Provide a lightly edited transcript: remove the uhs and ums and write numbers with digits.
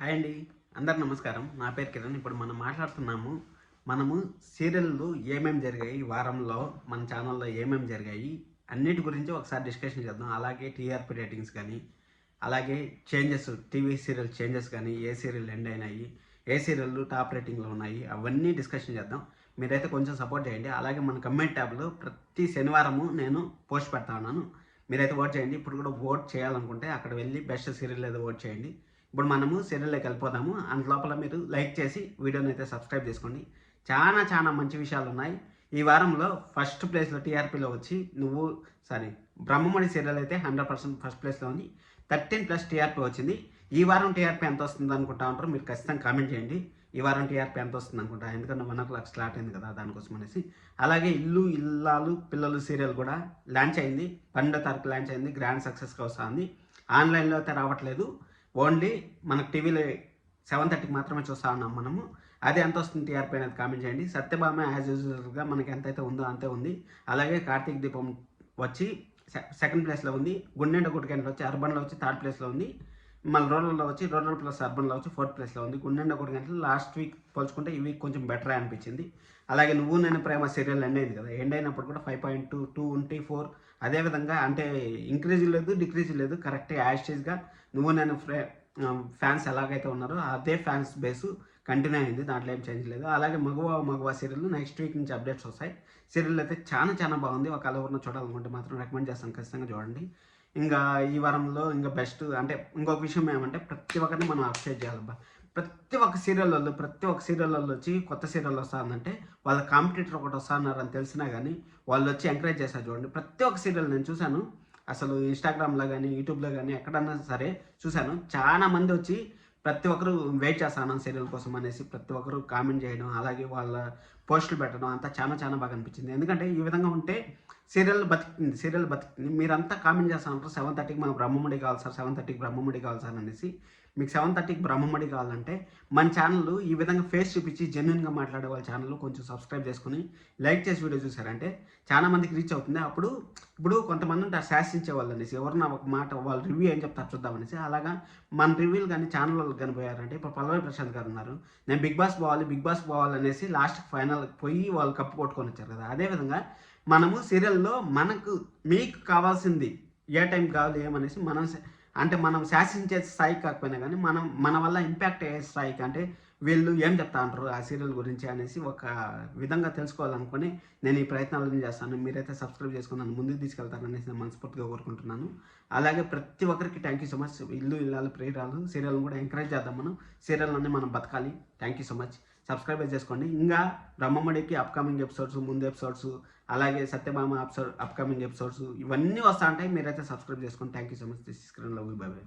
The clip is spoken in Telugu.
హాయ్ అండి, అందరు నమస్కారం. నా పేరు కిరణ్. ఇప్పుడు మనం మాట్లాడుతున్నాము. మనము సీరియల్లు ఏమేమి జరిగాయి, వారంలో మన ఛానల్లో ఏమేమి జరిగాయి అన్నిటి గురించి ఒకసారి డిస్కషన్ చేద్దాం. అలాగే టీఆర్పీ రేటింగ్స్ కానీ, అలాగే చేంజెస్, టీవీ సీరియల్ చేంజెస్ కానీ, ఏ సీరియల్ ఎండ్ అయినాయి, ఏ సీరియల్లు టాప్ రేటింగ్లో ఉన్నాయి, అవన్నీ డిస్కషన్ చేద్దాం. మీరైతే కొంచెం సపోర్ట్ చేయండి. అలాగే మన కమెంట్ ట్యాబ్లో ప్రతి శనివారము నేను పోస్ట్ పెడతా ఉన్నాను. మీరైతే ఓట్ చేయండి. ఇప్పుడు కూడా ఓట్ చేయాలనుకుంటే అక్కడ వెళ్ళి బెస్ట్ సీరియల్ ఏదో ఓట్ చేయండి. ఇప్పుడు మనము సీరియల్లోకి వెళ్ళిపోదాము. అందులోపల మీరు లైక్ చేసి వీడియోని అయితే సబ్స్క్రైబ్ చేసుకోండి. చాలా మంచి విషయాలు ఉన్నాయి. ఈ వారంలో ఫస్ట్ ప్లేస్లో టీఆర్పీలో వచ్చి బ్రహ్మముడి సీరియల్ అయితే 100% ఫస్ట్ ప్లేస్లో ఉంది. 13+ టీఆర్పీ వచ్చింది. ఈ వారం టీఆర్పీ ఎంత వస్తుంది అనుకుంటా ఉంటారు. మీరు ఖచ్చితంగా కామెంట్ చేయండి. ఈ వారం టీఆర్పీ ఎంత వస్తుంది అనుకుంటా, ఎందుకంటే 1 లక్ష స్లాట్ అయింది కదా, దానికోసం అనేసి. అలాగే ఇల్లు ఇల్లాలు పిల్లలు సీరియల్ కూడా లాంచ్ అయింది. 12వ తారీఖు లాంచ్ అయింది. గ్రాండ్ సక్సెస్గా వస్తుంది. ఆన్లైన్లో అయితే రావట్లేదు. ఓన్లీ మనకు టీవీలో 7:30కి మాత్రమే చూస్తూ ఉన్నాం మనము. అది ఎంత వస్తుంది టీఆర్పీ అనేది కామెంట్ చేయండి. సత్యభామ యాజ్ యూజువల్గా మనకి ఎంతైతే ఉందో అంతే ఉంది. అలాగే కార్తీక దీపం వచ్చి సెకండ్ ప్లేస్లో ఉంది. గుండెండ గుడికెండ వచ్చి అర్బన్లో వచ్చి థర్డ్ ప్లేస్లో ఉంది. మళ్ళీ రూరల్లో వచ్చి రూరల్ ప్లస్ అర్బన్లో వచ్చి ఫోర్త్ ప్లేస్లో ఉంది. గుండెండ గుడిగంటలు లాస్ట్ వీక్ పోల్చుకుంటే ఈ వీక్ కొంచెం బెటర్ అనిపించింది. అలాగే నువ్వు నేను ప్రేమ సీరియల్ ఎండ్ అయింది కదా, ఎండ్ అయినప్పుడు కూడా 5.2 ఉంటే 4. అదేవిధంగా అంటే ఇంక్రీజ్ లేదు, డిక్రీజ్ లేదు, కరెక్ట్ యాస్టీజ్గా నువ్వు నేను ఫ్యాన్స్ ఎలాగైతే ఉన్నారో అదే ఫ్యాన్స్ బేసు కంటిన్యూ అయింది. దాంట్లో ఏం చేంజ్ లేదు. అలాగే మగవా సీరియల్ నెక్స్ట్ వీక్ నుంచి అప్డేట్స్ వస్తాయి. సీరియల్ అయితే చాలా బాగుంది. ఒకవేళ ఎవరిన చూడాలనుకుంటే మాత్రం రికమెండ్ చేస్తాను, ఖచ్చితంగా చూడండి. ఇంకా ఈ వారంలో ఇంకా బెస్ట్ అంటే ఇంకొక విషయం ఏమంటే ప్రతి ఒక్కరిని మనం అప్డేట్ చేయాలబ్బా. ప్రతి ఒక్క సీరియల్ వాళ్ళు వచ్చి కొత్త సీరియల్ వస్తుందంటే వాళ్ళ కాంపిటీటర్ ఒకటి వస్తున్నారని తెలిసినా కానీ వాళ్ళు వచ్చి ఎంకరేజ్ చేస్తారు. చూడండి, ప్రతి ఒక్క సీరియల్ నేను చూశాను. అసలు ఇన్స్టాగ్రామ్లో కానీ యూట్యూబ్లో కానీ ఎక్కడన్నా సరే చూశాను. చాలా మంది వచ్చి ప్రతి ఒక్కరు వెయిట్ చేస్తాను సీరియల్ కోసం అనేసి ప్రతి ఒక్కరు కామెంట్ చేయడం, అలాగే వాళ్ళ పోస్టులు పెట్టడం అంతా చాలా బాగా అనిపించింది. ఎందుకంటే ఈ విధంగా ఉంటే సీరియల్ బతుకుతుంది. మీరంతా కామెంట్ చేస్తా ఉంటారు 7:30కి మాకు బ్రహ్మముడి కావాలి సార్, 7:30కి బ్రహ్మముడి కావాలి సార్ అనేసి. మీకు 7:30కి బ్రహ్మముడి కావాలంటే మన ఛానల్ ఈ విధంగా ఫేస్ చూపించి జెన్యున్గా మాట్లాడే వాళ్ళ ఛానల్ కొంచెం సబ్స్క్రైబ్ చేసుకుని లైక్ చేసి వీడియో చూసారంటే చాలా మందికి రీచ్ అవుతుంది. ఇప్పుడు కొంతమంది ఉంటారు శాసించే వాళ్ళు అనేసి, ఎవరన్నా ఒక మాట వాళ్ళు రివ్యూ ఏం చెప్తారు చూద్దామనేసి. అలాగా మన రివ్యూలు కానీ ఛానల్ వాళ్ళు కనిపోయారంటే ఇప్పుడు పల్లవి ప్రశాంత్ గారు ఉన్నారు. నేను బిగ్ బాస్ పోవాలి అనేసి లాస్ట్ ఫైనల్ పోయి వాళ్ళు కప్పు కొట్టుకొని వచ్చారు కదా. అదేవిధంగా మనము సీరియల్లో మీకు కావాల్సింది ఏ టైం కావాలి ఏమనేసి మనం శాసించే స్థాయికి కాకపోయినా కానీ మన వల్ల ఇంపాక్ట్ అయ్యే స్థాయికి, అంటే వీళ్ళు ఏం చెప్తా అంటారు ఆ సీరియల్ గురించి అనేసి ఒక విధంగా తెలుసుకోవాలనుకుని నేను ఈ ప్రయత్నాలను చేస్తాను. మీరైతే సబ్స్క్రైబ్ చేసుకుని నన్ను ముందుకు తీసుకెళ్తారనేసి నేను మనస్ఫూర్తిగా కోరుకుంటున్నాను. అలాగే ప్రతి ఒక్కరికి థ్యాంక్ యూ సో మచ్. ఇల్లు ఇల్లాలు ప్రేరాలు సీరియల్ని కూడా ఎంకరేజ్ చేద్దాం. సీరియల్ని మనం బతకాలి. Thank you so much. Subscribe చేసుకోండి. ఇంకా బ్రహ్మముడికి అప్కమింగ్ ఎపిసోడ్స్, ముందు ఎపిసోడ్స్, అలాగే సత్యభామ అప్కమింగ్ ఎపిసోడ్స్ ఇవన్నీ వస్తా ఉంటాయి. మీరైతే సబ్స్క్రైబ్ చేసుకోండి. Thank you so much. This is Kiran. Love you. By by.